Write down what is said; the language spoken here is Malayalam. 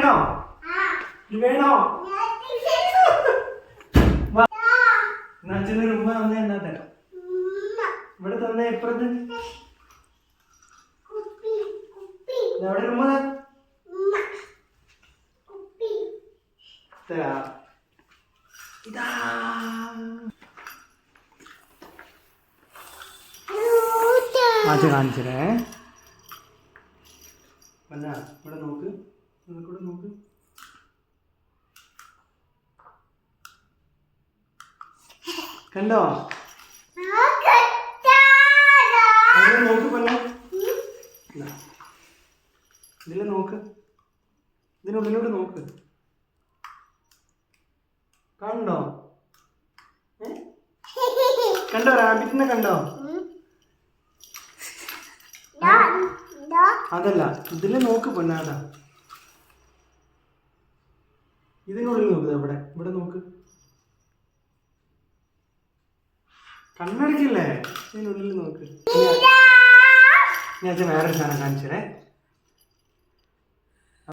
വേണോ? ഇത് വേണോ? അച്ഛനൊരു ഉമ്മ തന്നെ എന്നാ തരാം. ഇവിടെ തന്നെ ഇപ്പുറത്ത് എവിടെ ഉമ്മ തരാ. ഇതാ അച്ഛ കാണിച്ചേ. അല്ല ഇവിടെ നോക്ക്, ഇവിടെ നോക്ക്. കണ്ടോ? നോക്ക് പൊന്നെ, ഇതില് നോക്ക്, ഇതിനുള്ളിലോട്ട് നോക്ക്. കണ്ടോ? കണ്ടോ? റാബിറ്റിനെ കണ്ടോ? അതല്ല, ഇതില് നോക്ക് പൊന്നാടാ. ഇതിനുള്ളിൽ നോക്ക്. ഇവിടെ ഇവിടെ നോക്ക്. കണ്ണടക്കില്ലേ? ഇതിനുള്ളിൽ നോക്ക്. ഞാൻ വേറൊരു സാധനം കാണിച്ചേ.